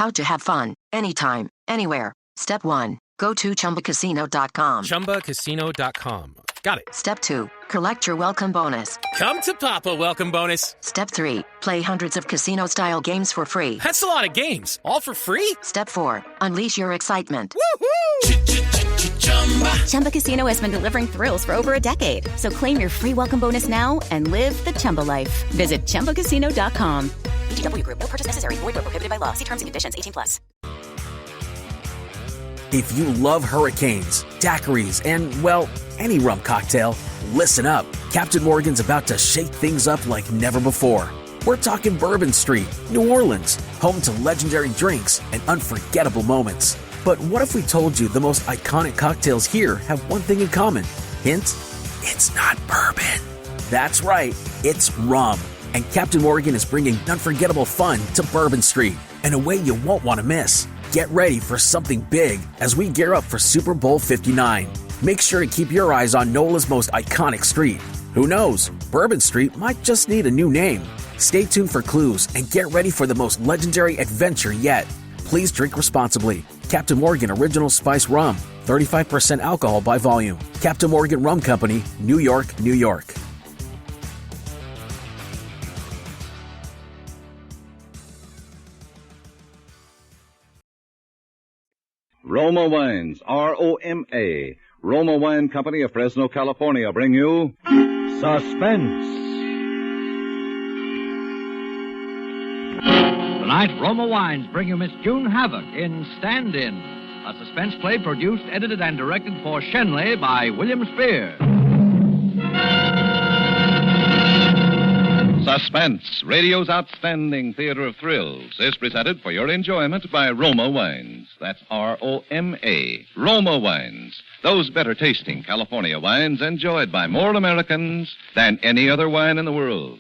How to have fun, anytime, anywhere. Step 1. Go to ChumbaCasino.com. ChumbaCasino.com. Got it. Step 2. Collect your welcome bonus. Come to Papa welcome bonus. Step 3. Play hundreds of casino-style games for free. That's a lot of games. All for free? Step 4. Unleash your excitement. Woohoo! Chumba Casino has been delivering thrills for over a decade. So claim your free welcome bonus now and live the Chumba life. Visit ChumbaCasino.com. VGW Group. No purchase necessary. Void where prohibited by law. See terms and conditions. 18+. If you love hurricanes, daiquiris, and, well, any rum cocktail, listen up. Captain Morgan's about to shake things up like never before. We're talking Bourbon Street, New Orleans, home to legendary drinks and unforgettable moments. But what if we told you the most iconic cocktails here have one thing in common? Hint, it's not bourbon. That's right, it's rum. And Captain Morgan is bringing unforgettable fun to Bourbon Street in a way you won't want to miss. Get ready for something big as we gear up for Super Bowl 59. Make sure to keep your eyes on NOLA's most iconic street. Who knows, Bourbon Street might just need a new name. Stay tuned for clues and get ready for the most legendary adventure yet. Please drink responsibly. Captain Morgan Original Spice Rum, 35% alcohol by volume. Captain Morgan Rum Company, New York, New York. Roma Wines, R-O-M-A. Roma Wine Company of Fresno, California, bring you Suspense. Tonight, Roma Wines bring you Miss June Havoc in Stand-In, a suspense play produced, edited, and directed for Shenley by William Spear. Suspense, radio's outstanding theater of thrills, is presented for your enjoyment by Roma Wines. That's R-O-M-A. Roma Wines. Those better tasting California wines enjoyed by more Americans than any other wine in the world.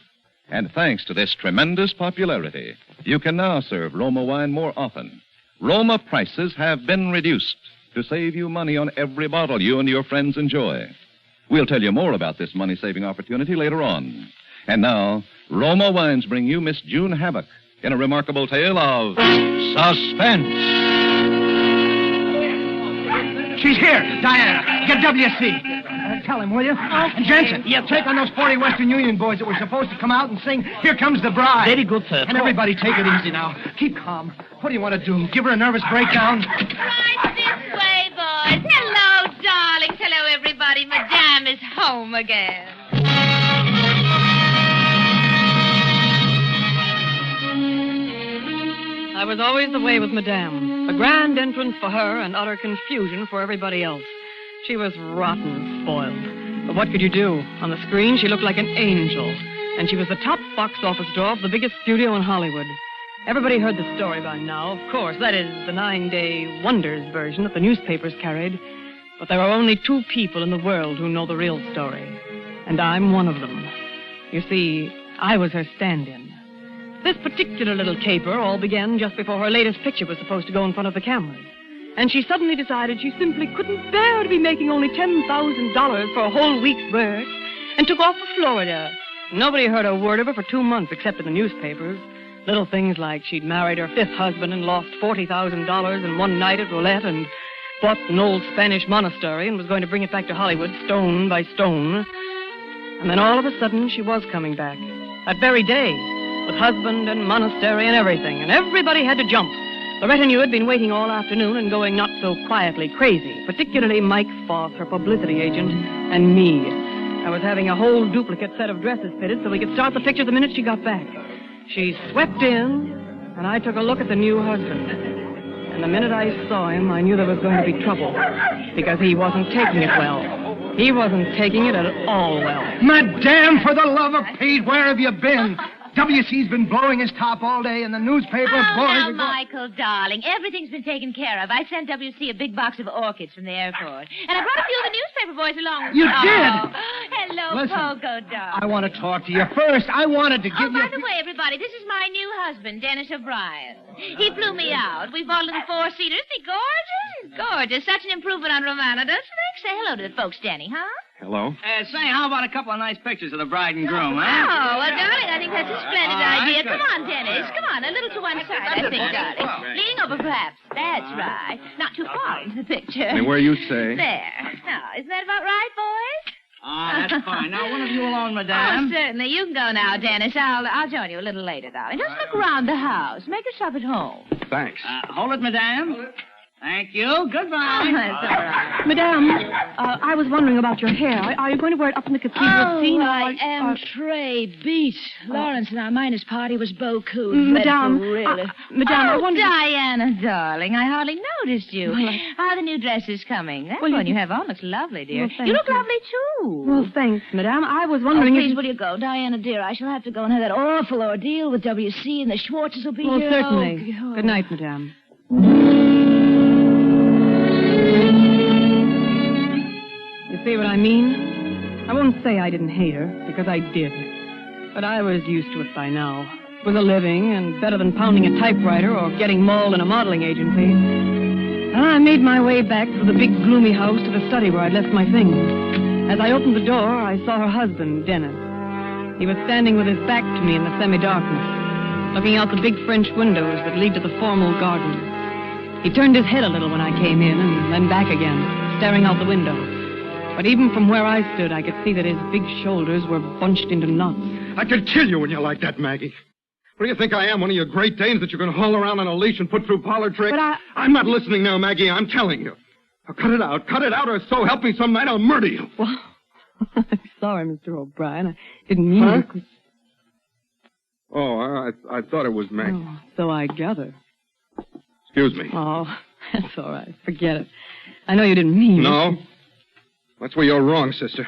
And thanks to this tremendous popularity, you can now serve Roma wine more often. Roma prices have been reduced to save you money on every bottle you and your friends enjoy. We'll tell you more about this money-saving opportunity later on. And now, Roma Wines bring you Miss June Havoc in a remarkable tale of suspense. She's here, Diana. Get W.C. Tell him, will you? And Jensen, take on those 40 Western Union boys that were supposed to come out and sing Here Comes the Bride. Very good, sir. And everybody take it easy now. Keep calm. What do you want to do? Give her a nervous breakdown? Right this way, boys. Hello, darlings. Hello, everybody. Madame is home again. I was always the way with Madame. A grand entrance for her and utter confusion for everybody else. She was rotten spoiled. But what could you do? On the screen, she looked like an angel. And she was the top box office draw of the biggest studio in Hollywood. Everybody heard the story by now, of course. That is, the 9-day wonders version that the newspapers carried. But there are only 2 people in the world who know the real story. And I'm one of them. You see, I was her stand-in. This particular little caper all began just before her latest picture was supposed to go in front of the cameras. And she suddenly decided she simply couldn't bear to be making only $10,000 for a whole week's work and took off for Florida. Nobody heard a word of her for 2 months except in the newspapers. Little things like she'd married her 5th husband and lost $40,000 in one night at roulette and bought an old Spanish monastery and was going to bring it back to Hollywood stone by stone. And then all of a sudden she was coming back. That very day. With husband and monastery and everything, and everybody had to jump. The retinue had been waiting all afternoon and going not so quietly crazy, particularly Mike Foss, her publicity agent, and me. I was having a whole duplicate set of dresses fitted so we could start the picture the minute she got back. She swept in, and I took a look at the new husband. And the minute I saw him, I knew there was going to be trouble, because he wasn't taking it well. He wasn't taking it at all well. Madame, for the love of Pete, where have you been? W.C.'s been blowing his top all day in the newspaper. Now, Michael, darling, everything's been taken care of. I sent W.C. a big box of orchids from the airport. And I brought a few of the newspaper boys along with me. You did? Hello, Listen, Pogo, darling. I want to talk to you. First, I wanted to give you... by the way, everybody, this is my new husband, Dennis O'Brien. He flew me out. We bought a little 4-seater. Isn't he gorgeous? Gorgeous. Such an improvement on Romana, doesn't it? Say hello to the folks, Denny, huh? Hello. Say, how about a couple of nice pictures of the bride and groom, huh? Oh, well, darling, I think that's a splendid idea. Come on, Dennis. Come on, a little to one side, I think, darling. Leaning That's right. Not too far into the picture. Anywhere you say. There. Now, isn't that about right, boys? That's fine. Now, one of you alone, Oh, madame. certainly. You can go now, Dennis. I'll join you a little later, darling. Just look around the house. Make yourself at home. Thanks. Hold it, madame. Thank you. Goodbye. Oh, that's all right. Madame, I was wondering about your hair. Are you going to wear it up in the cathedral scene? I am Trey beat. Lawrence and our miners' party was beaucoup. Madame, really. Madame, I wonder... Diana, darling, I hardly noticed you. How are the new dresses coming? That one you have on looks lovely, dear. Well, you look you. lovely, too. Well, thanks, Madame. I was wondering please, if... will you go? Diana, dear, I shall have to go and have that awful ordeal with W.C. and the Schwartzes will be Well, here. certainly. Oh, Good night, Madame. You see what I mean? I won't say I didn't hate her, because I did. But I was used to it by now. It was a living, and better than pounding a typewriter or getting mauled in a modeling agency. And I made my way back through the big, gloomy house to the study where I'd left my things. As I opened the door, I saw her husband, Dennis. He was standing with his back to me in the semi-darkness, looking out the big French windows that lead to the formal garden. He turned his head a little when I came in, and then back again, staring out the window. But even from where I stood, I could see that his big shoulders were bunched into knots. I could kill you when you're like that, Maggie. What do you think I am, one of your Great Danes that you're going to haul around on a leash and put through parlor tricks? But I'm not listening now, Maggie. I'm telling you. Now, cut it out, or so help me some night I'll murder you. Well, I'm sorry, Mr. O'Brien. I didn't mean it. Oh, I thought it was Maggie. Oh, so I gather. Excuse me. Oh, that's all right. Forget it. I know you didn't mean it. No. That's where you're wrong, sister.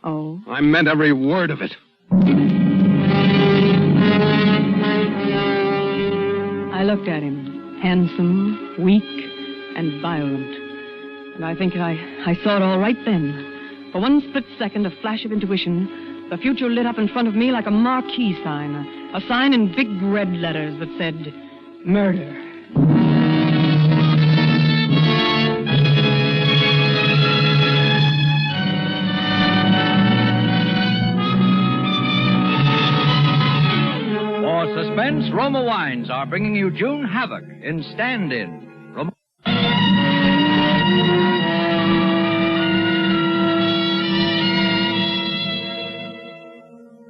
Oh? I meant every word of it. I looked at him, handsome, weak, and violent. And I think I saw it all right then. For one split second, a flash of intuition, the future lit up in front of me like a marquee sign, a sign in big red letters that said, murder. For Suspense, Roma Wines are bringing you June Havoc in Stand-In. Roma...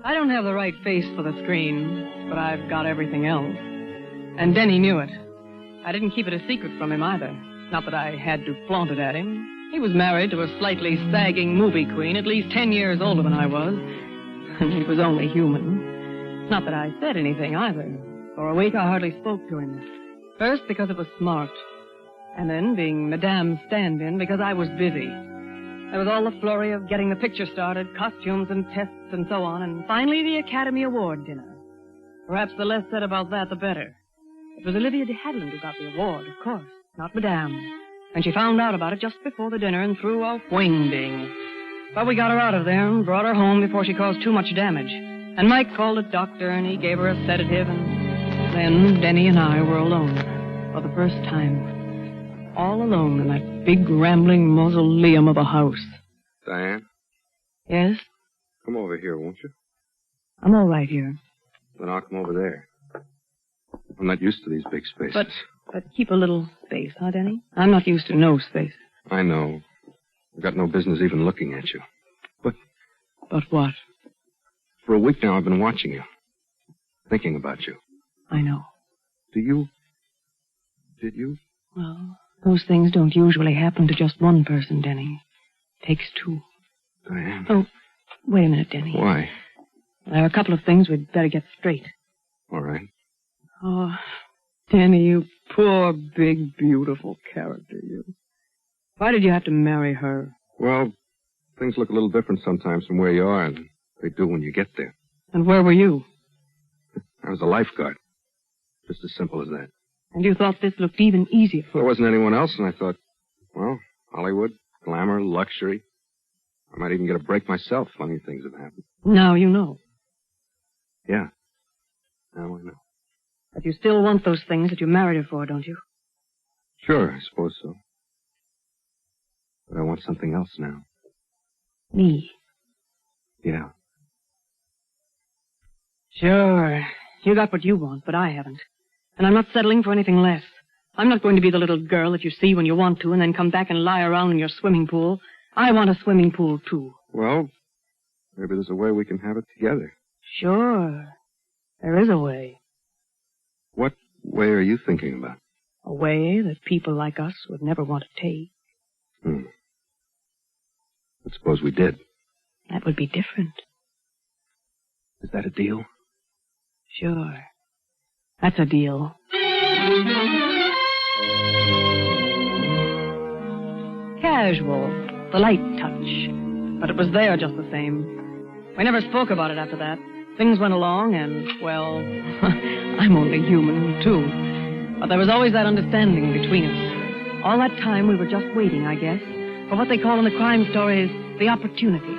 I don't have the right face for the screen, but I've got everything else. And Denny knew it. I didn't keep it a secret from him either. Not that I had to flaunt it at him. He was married to a slightly sagging movie queen, at least 10 years older than I was. And he was only human. Not that I said anything either. For a week I hardly spoke to him. First because it was smart. And then being Madame's stand-in because I was busy. There was all the flurry of getting the picture started, costumes and tests and so on, and finally the Academy Award dinner. Perhaps the less said about that, the better. It was Olivia de Havilland who got the award, of course, not Madame. And she found out about it just before the dinner and threw a wing-ding. But we got her out of there and brought her home before she caused too much damage. And Mike called a doctor, and he gave her a sedative, and then Denny and I were alone for the first time. All alone in that big, rambling mausoleum of a house. Diane? Yes? Come over here, won't you? I'm all right here. Then I'll come over there. I'm not used to these big spaces. But keep a little space, huh, Denny? I'm not used to no space. I know. I've got no business even looking at you. But what? For a week now, I've been watching you. Thinking about you. I know. Did you? Well, those things don't usually happen to just one person, Denny. Takes two. Diane. Oh, wait a minute, Denny. Why? There are a couple of things we'd better get straight. All right. Oh, Denny, you poor, big, beautiful character, you. Why did you have to marry her? Well, things look a little different sometimes from where you are, and they do when you get there. And where were you? I was a lifeguard. Just as simple as that. And you thought this looked even easier for There wasn't anyone else, and I thought, well, Hollywood, glamour, luxury. I might even get a break myself. Funny things have happened. Now you know. Yeah. Now I know. But you still want those things that you married her for, don't you? Sure, I suppose so. But I want something else now. Me? Yeah. Sure. You got what you want, but I haven't. And I'm not settling for anything less. I'm not going to be the little girl that you see when you want to and then come back and lie around in your swimming pool. I want a swimming pool, too. Well, maybe there's a way we can have it together. Sure. There is a way. What way are you thinking about? A way that people like us would never want to take. But suppose we did. That would be different. Is that a deal? Sure. That's a deal. Casual. The light touch. But it was there just the same. We never spoke about it after that. Things went along and, well, I'm only human, too. But there was always that understanding between us. All that time we were just waiting, I guess, for what they call in the crime stories the opportunity.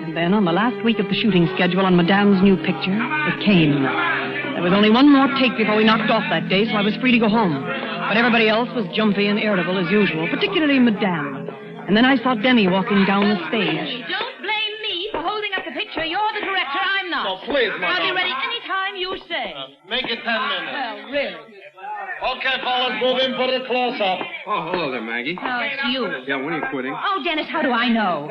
And then on the last week of the shooting schedule on Madame's new picture, it came. There was only one more take before we knocked off that day, so I was free to go home. But everybody else was jumpy and irritable as usual, particularly Madame. And then I saw Denny walking down the stage. Don't blame me for holding up the picture. You're the director, I'm not. Oh, please, Madame. I'll be ready any time you say. Make it 10 minutes. Well, really. Okay, fellas, move in for the close-up. Oh, hello there, Maggie. Oh, it's you. Yeah, when are you quitting? Oh, Dennis, how do I know?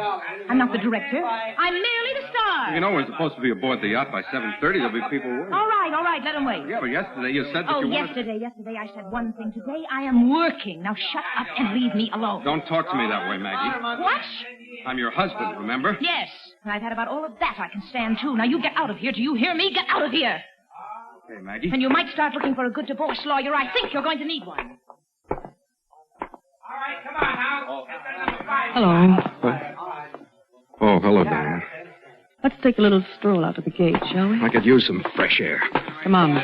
I'm not the director. I'm merely the star. You know, we're supposed to be aboard the yacht by 7:30. There'll be people waiting. All right, let them wait. Yeah, but yesterday you said that you wanted... yesterday I said one thing. Today I am working. Now shut up and leave me alone. Don't talk to me that way, Maggie. What? I'm your husband, remember? Yes, and I've had about all of that I can stand, too. Now you get out of here. Do you hear me? Get out of here. Okay, Maggie. And you might start looking for a good divorce lawyer. I think you're going to need one. Hello. Oh, hello, Diane. Let's take a little stroll out to the gate, shall we? I could use some fresh air. Come on.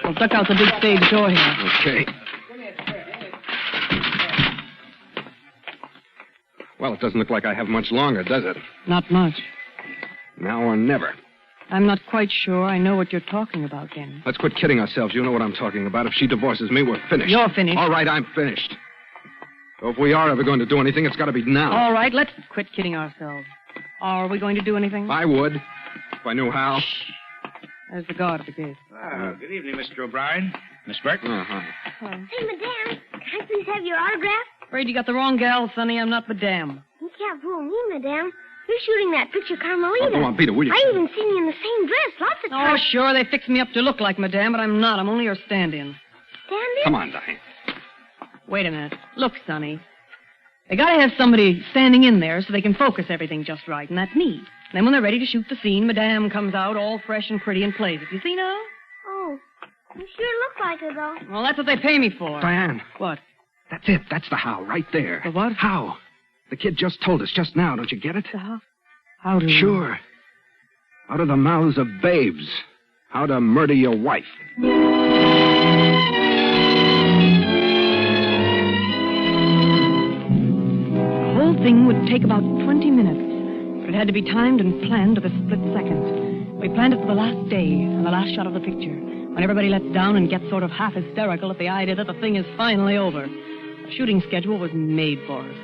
We'll duck out the big stage door here. Okay. Well, it doesn't look like I have much longer, does it? Not much. Now or never. I'm not quite sure I know what you're talking about, Denny. Let's quit kidding ourselves. You know what I'm talking about. If she divorces me, we're finished. You're finished. All right, I'm finished. So if we are ever going to do anything, it's got to be now. All right, let's quit kidding ourselves. Are we going to do anything? I would, if I knew how. There's the guard at the gate. Good evening, Mr. O'Brien. Miss Burke. Uh-huh. Oh. Hey, Madame, can I please have your autograph? Afraid you got the wrong gal, Sonny. I'm not Madame. You can't fool me, Madame. You're shooting that picture, Carmelita. Oh, go on, beat it, will you? I even seen you in the same dress lots of Oh, times. sure, they fixed me up to look like Madame, but I'm not. I'm only her stand-in. Stand-in? Come on, Diane. Wait a minute. Look, Sonny. They gotta have somebody standing in there so they can focus everything just right, and that's me. Then when they're ready to shoot the scene, Madame comes out all fresh and pretty and plays it. You see now? Oh, you sure look like her, though. Well, that's what they pay me for. Diane. What? That's it. That's the how, right there. The what? How. The kid just told us just now. Don't you get it? The how? How to... Sure. Out of the mouths of babes. How to murder your wife. The whole thing would take about 20 minutes, but it had to be timed and planned to the split second. We planned it for the last day and the last shot of the picture, when everybody lets down and gets sort of half hysterical at the idea that the thing is finally over. The shooting schedule was made for us.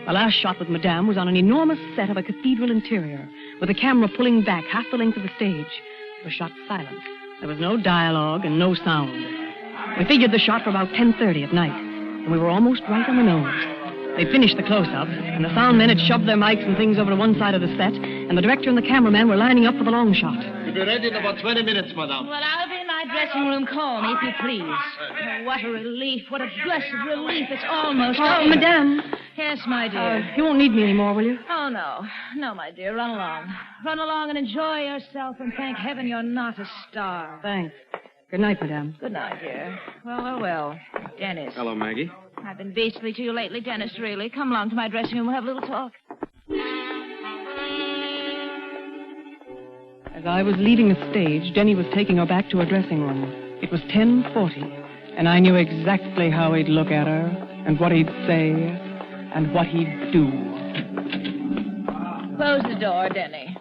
The last shot with Madame was on an enormous set of a cathedral interior, with the camera pulling back half the length of the stage. It was shot silent. There was no dialogue and no sound. We figured the shot for about 10:30 at night, and we were almost right on the nose. They finished the close-up, and the sound men had shoved their mics and things over to one side of the set, and the director and the cameraman were lining up for the long shot. We'll be ready in about 20 minutes, madame. Well, I'll be in my dressing room. Call me, if you please. Oh, what a relief. What a blessed relief. It's almost Oh, over. Madame. Yes, my dear. You won't need me anymore, will you? Oh, no. No, my dear. Run along. Run along and enjoy yourself, and thank heaven you're not a star. Thanks. Good night, Madame. Good night, dear. Well. Dennis. Hello, Maggie. I've been beastly to you lately, Dennis, really. Come along to my dressing room. We'll have a little talk. As I was leaving the stage, Denny was taking her back to her dressing room. It was 10:40, and I knew exactly how he'd look at her, and what he'd say, and what he'd do. Close the door, Denny.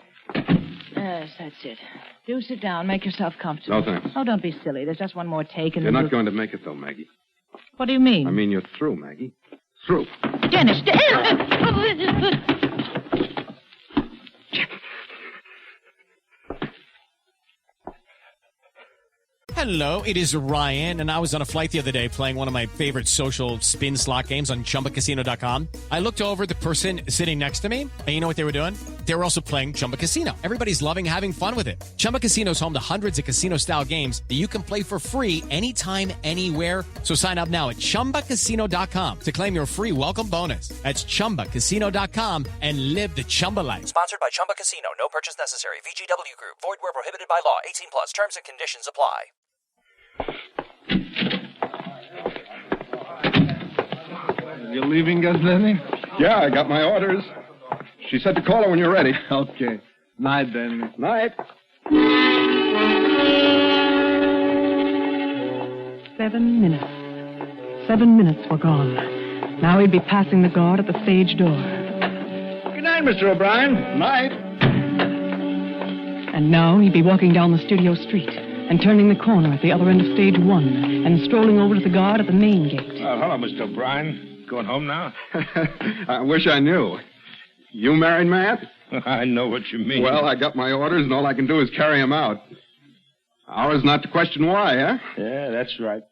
Yes, that's it. Do sit down. Make yourself comfortable. No, thanks. Oh, don't be silly. There's just one more take, and You're then not going to make it, though, Maggie. What do you mean? I mean, you're through, Maggie. Through. Dennis! Hello, it is Ryan, and I was on a flight the other day playing one of my favorite social spin slot games on ChumbaCasino.com. I looked over at the person sitting next to me, and you know what they were doing? They were also playing Chumba Casino. Everybody's loving having fun with it. Chumba Casino is home to hundreds of casino-style games that you can play for free anytime, anywhere. So sign up now at ChumbaCasino.com to claim your free welcome bonus. That's ChumbaCasino.com and live the Chumba life. Sponsored by Chumba Casino. No purchase necessary. VGW Group. Void where prohibited by law. 18 plus. Terms and conditions apply. You leaving us, Lenny? Yeah, I got my orders. She said to call her when you're ready. Okay. Night, then. Night. 7 minutes. 7 minutes were gone. Now he'd be passing the guard at the stage door. Good night, Mr. O'Brien. Night. And now he'd be walking down the studio street and turning the corner at the other end of stage 1 and strolling over to the guard at the main gate. Hello, Mr. O'Brien. Going home now? I wish I knew. You married, Matt? I know what you mean. Well, I got my orders, and all I can do is carry them out. Ours not to question why, huh? Yeah, that's right.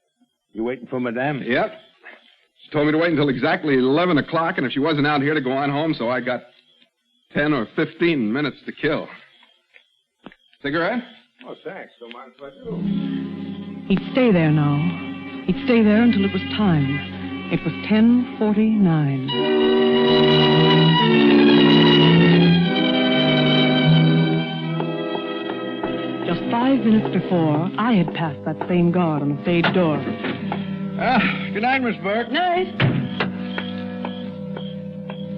You waiting for Madame? Yep. She told me to wait until exactly 11 o'clock, and if she wasn't out here to go on home, so I got 10 or 15 minutes to kill. Cigarette? Oh, thanks. Don't mind if I do. He'd stay there now. He'd stay there until it was time. It was 10:49. Just 5 minutes before, I had passed that same guard on the stage door. Good night, Miss Burke. Night.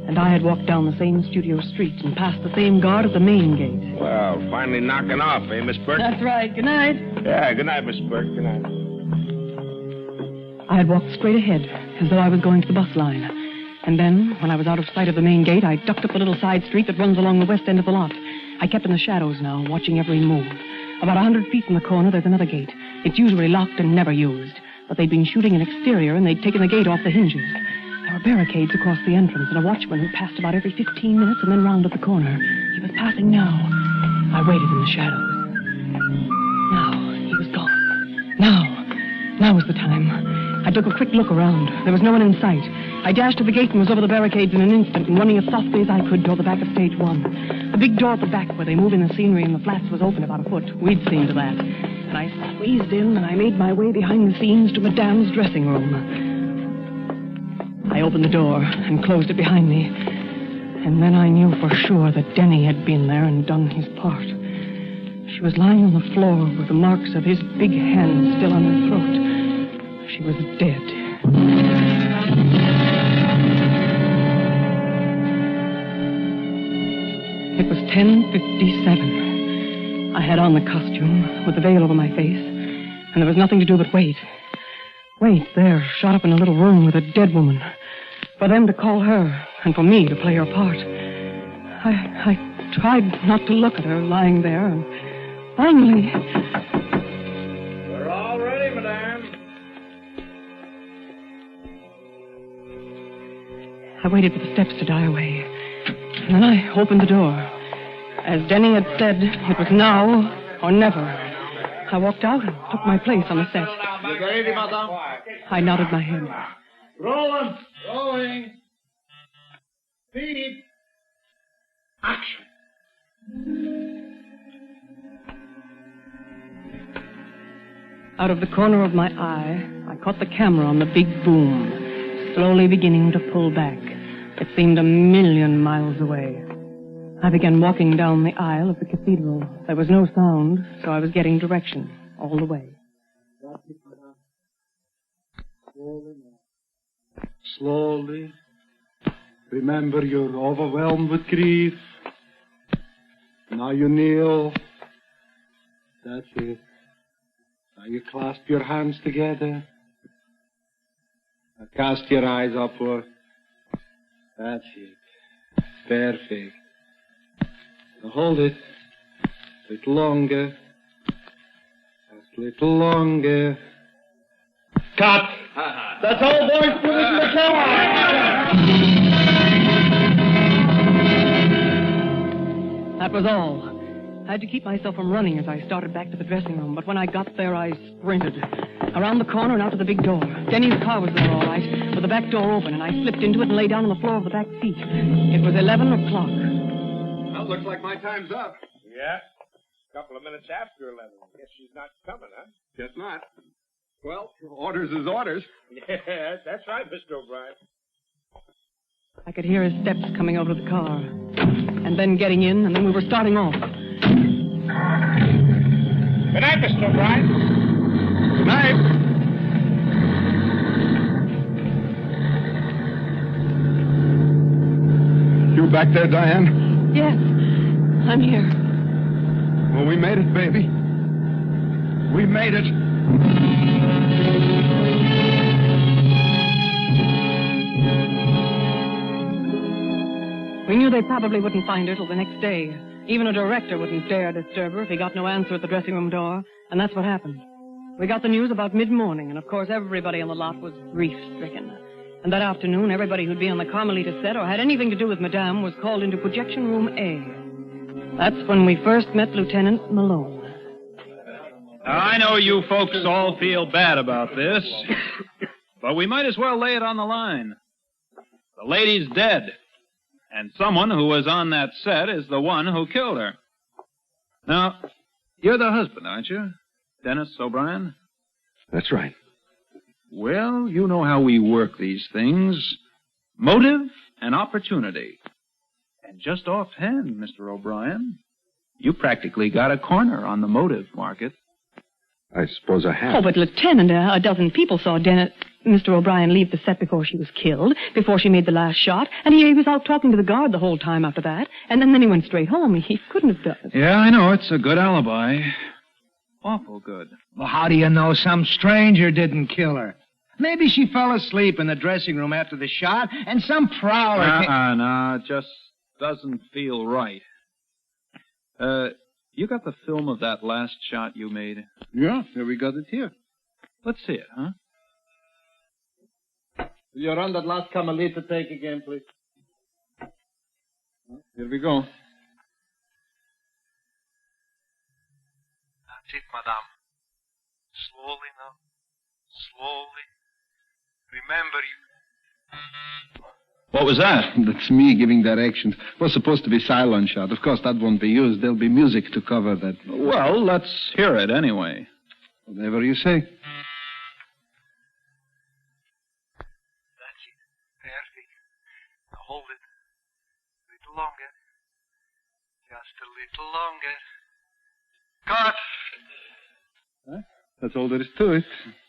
And I had walked down the same studio street and passed the same guard at the main gate. Well, finally knocking off, eh, Miss Burke? That's right. Good night. Yeah, good night, Miss Burke. Good night. I had walked straight ahead, as though I was going to the bus line. And then, when I was out of sight of the main gate, I ducked up the little side street that runs along the west end of the lot. I kept in the shadows now, watching every move. About 100 feet from the corner, there's another gate. It's usually locked and never used. But they'd been shooting an exterior, and they'd taken the gate off the hinges. There were barricades across the entrance, and a watchman who passed about every 15 minutes and then rounded the corner. He was passing now. I waited in the shadows. Now, he was gone. Now was the time. I took a quick look around. There was no one in sight. I dashed to the gate and was over the barricades in an instant and running as softly as I could toward the back of stage 1. The big door at the back where they move in the scenery and the flats was open about a foot. We'd seen to that. And I squeezed in and I made my way behind the scenes to Madame's dressing room. I opened the door and closed it behind me. And then I knew for sure that Denny had been there and done his part. She was lying on the floor with the marks of his big hands still on her throat. She was dead. It was 10:57. I had on the costume with the veil over my face, and there was nothing to do but wait. Wait there, shut up in a little room with a dead woman. For them to call her, and for me to play her part. I tried not to look at her lying there, and finally... We're all ready, Madame. I waited for the steps to die away. And then I opened the door. As Denny had said, it was now or never. I walked out and took my place on the set. You ready, Madame? I nodded my head. Rolling. Speed. Action. Out of the corner of my eye, I caught the camera on the big boom, slowly beginning to pull back. It seemed a million miles away. I began walking down the aisle of the cathedral. There was no sound, so I was getting direction all the way. Slowly. Remember, you're overwhelmed with grief. Now you kneel. That's it. Now you clasp your hands together. Now cast your eyes upward. That's it. Perfect. Now hold it. A little longer. Just a little longer. Cut! That's all, boys. Put it in the camera. That was all. I had to keep myself from running as I started back to the dressing room, but when I got there, I sprinted. Around the corner and out to the big door. Denny's car was there all right, with the back door open, and I slipped into it and lay down on the floor of the back seat. It was 11 o'clock. Well, looks like my time's up. Yeah. A couple of minutes after 11. Guess she's not coming, huh? Guess not. Well, orders is orders. Yes, that's right, Mr. O'Brien. I could hear his steps coming over to the car, and then getting in, and then we were starting off. Good night, Mr. O'Brien. Good night. You back there, Diane? Yes, I'm here. Well, we made it, baby. We made it. We knew they probably wouldn't find her till the next day. Even a director wouldn't dare disturb her if he got no answer at the dressing room door, and that's what happened. We got the news about mid-morning, and of course everybody on the lot was grief-stricken. And that afternoon, everybody who'd been on the Carmelita set or had anything to do with Madame was called into Projection Room A. That's when we first met Lieutenant Malone. Now, I know you folks all feel bad about this, but we might as well lay it on the line. The lady's dead, and someone who was on that set is the one who killed her. Now, you're the husband, aren't you? Dennis O'Brien? That's right. Well, you know how we work these things. Motive and opportunity. And just offhand, Mr. O'Brien, you practically got a corner on the motive market. I suppose I have. Oh, but Lieutenant, a dozen people saw Mr. O'Brien leave the set before she was killed, before she made the last shot, and he was out talking to the guard the whole time after that, and then he went straight home. He couldn't have done it. Yeah, I know. It's a good alibi. Awful good. Well, how do you know some stranger didn't kill her? Maybe she fell asleep in the dressing room after the shot, and some prowler... No, it just doesn't feel right. You got the film of that last shot you made? Yeah, here we got it here. Let's see it, huh? Will you run that last Carmelita take again, please? Here we go. That's it, madame. Slowly now. Slowly. Remember you. What was that? That's me giving directions. It was supposed to be silent shot. Of course, that won't be used. There'll be music to cover that. Well, let's hear it anyway. Whatever you say. That's it. Perfect. Now hold it. A little longer. Just a little longer. Cut! Huh? That's all there is to it.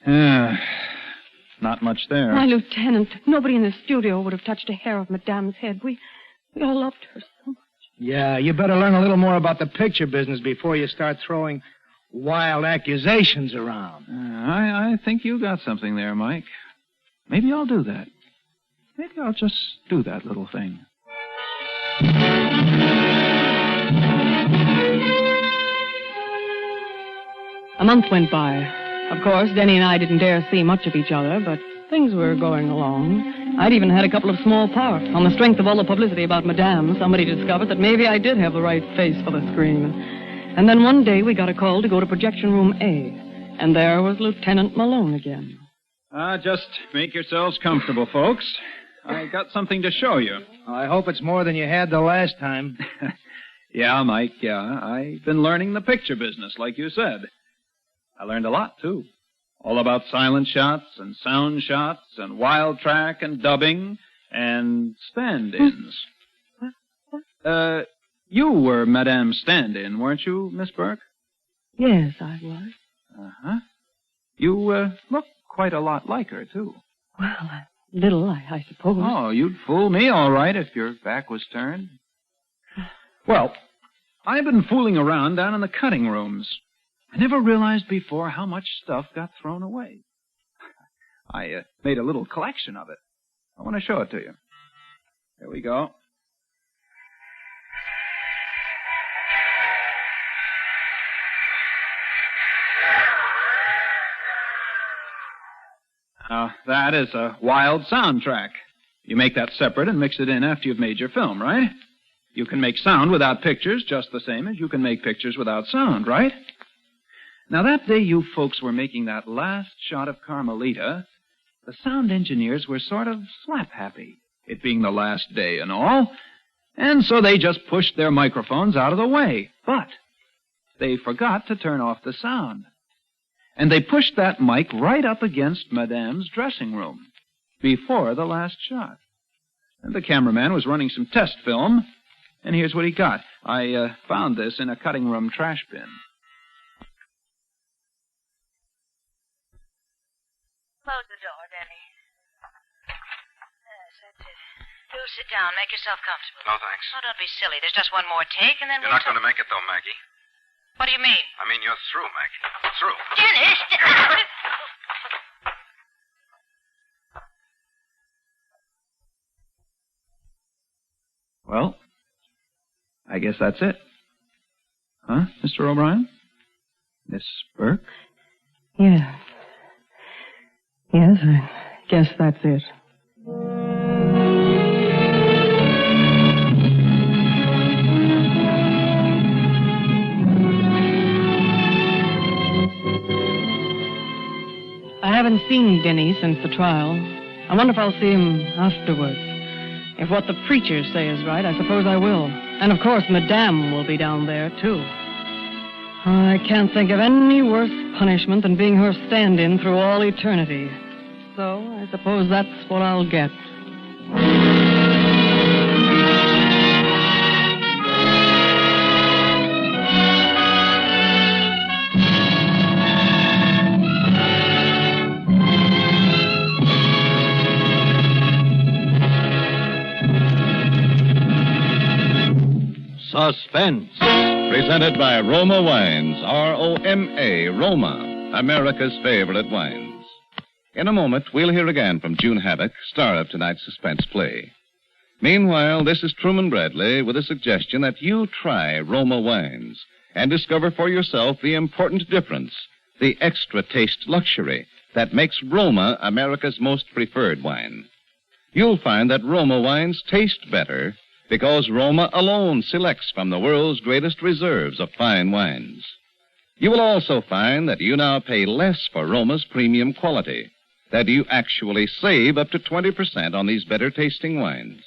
Yeah. Not much there. Why, Lieutenant, nobody in the studio would have touched a hair of Madame's head. We all loved her so much. Yeah, you better learn a little more about the picture business before you start throwing wild accusations around. I think you got something there, Mike. Maybe I'll do that. Maybe I'll just do that little thing. A month went by. Of course, Denny and I didn't dare see much of each other, but things were going along. I'd even had a couple of small parts. On the strength of all the publicity about Madame, somebody discovered that maybe I did have the right face for the screen. And then one day we got a call to go to Projection Room A, and there was Lieutenant Malone again. Just make yourselves comfortable, folks. I got something to show you. I hope it's more than you had the last time. Yeah, Mike, yeah. I've been learning the picture business, like you said. I learned a lot, too. All about silent shots and sound shots and wild track and dubbing and stand-ins. You were Madame's stand-in, weren't you, Miss Burke? Yes, I was. Uh-huh. You look quite a lot like her, too. Well, a little, I suppose. Oh, you'd fool me all right if your back was turned. Well, I've been fooling around down in the cutting rooms. I never realized before how much stuff got thrown away. I made a little collection of it. I want to show it to you. Here we go. Now, that is a wild soundtrack. You make that separate and mix it in after you've made your film, right? You can make sound without pictures just the same as you can make pictures without sound, right? Now, that day you folks were making that last shot of Carmelita, the sound engineers were sort of slap-happy, it being the last day and all, and so they just pushed their microphones out of the way. But they forgot to turn off the sound. And they pushed that mic right up against Madame's dressing room before the last shot. And the cameraman was running some test film, and here's what he got. I found this in a cutting room trash bin. Close the door, Denny. Yes, that's it. Do sit down. Make yourself comfortable. No, thanks. Oh, don't be silly. There's just one more take, and then You're not going to make it, though, Maggie. What do you mean? I mean, you're through, Maggie. Through. Dennis! Well, I guess that's it. Huh, Mr. O'Brien? Miss Burke? Yes. Yes, I guess that's it. I haven't seen Denny since the trial. I wonder if I'll see him afterwards. If what the preachers say is right, I suppose I will. And, of course, Madame will be down there, too. I can't think of any worse punishment than being her stand-in through all eternity. So I suppose that's what I'll get. Suspense. Presented by Roma Wines, R-O-M-A, Roma, America's favorite wines. In a moment, we'll hear again from June Havoc, star of tonight's suspense play. Meanwhile, this is Truman Bradley with a suggestion that you try Roma Wines and discover for yourself the important difference, the extra taste luxury that makes Roma America's most preferred wine. You'll find that Roma wines taste better because Roma alone selects from the world's greatest reserves of fine wines. You will also find that you now pay less for Roma's premium quality, that you actually save up to 20% on these better-tasting wines.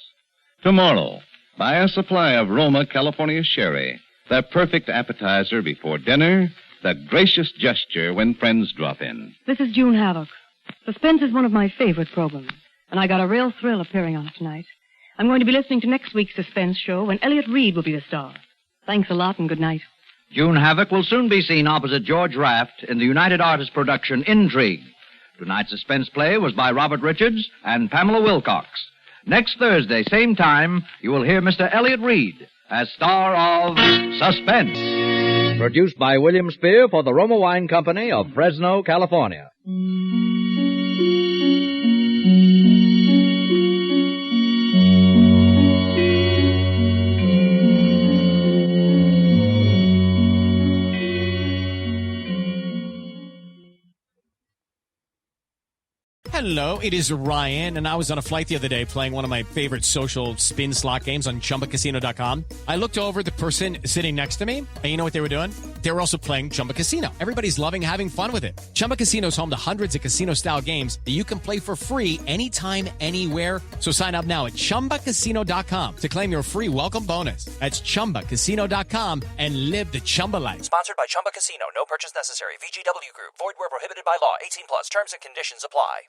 Tomorrow, buy a supply of Roma California Sherry, the perfect appetizer before dinner, the gracious gesture when friends drop in. This is June Havoc. Suspense is one of my favorite programs, and I got a real thrill appearing on it tonight. I'm going to be listening to next week's Suspense show when Elliot Reed will be the star. Thanks a lot and good night. June Havoc will soon be seen opposite George Raft in the United Artists production Intrigue. Tonight's suspense play was by Robert Richards and Pamela Wilcox. Next Thursday, same time, you will hear Mr. Elliot Reed as star of Suspense. Produced by William Spear for the Roma Wine Company of Fresno, California. Hello, it is Ryan, and I was on a flight the other day playing one of my favorite social spin slot games on ChumbaCasino.com. I looked over at the person sitting next to me, and you know what they were doing? They were also playing Chumba Casino. Everybody's loving having fun with it. Chumba Casino is home to hundreds of casino-style games that you can play for free anytime, anywhere. So sign up now at ChumbaCasino.com to claim your free welcome bonus. That's ChumbaCasino.com and live the Chumba life. Sponsored by Chumba Casino. No purchase necessary. VGW Group. Void where prohibited by law. 18+. Terms and conditions apply.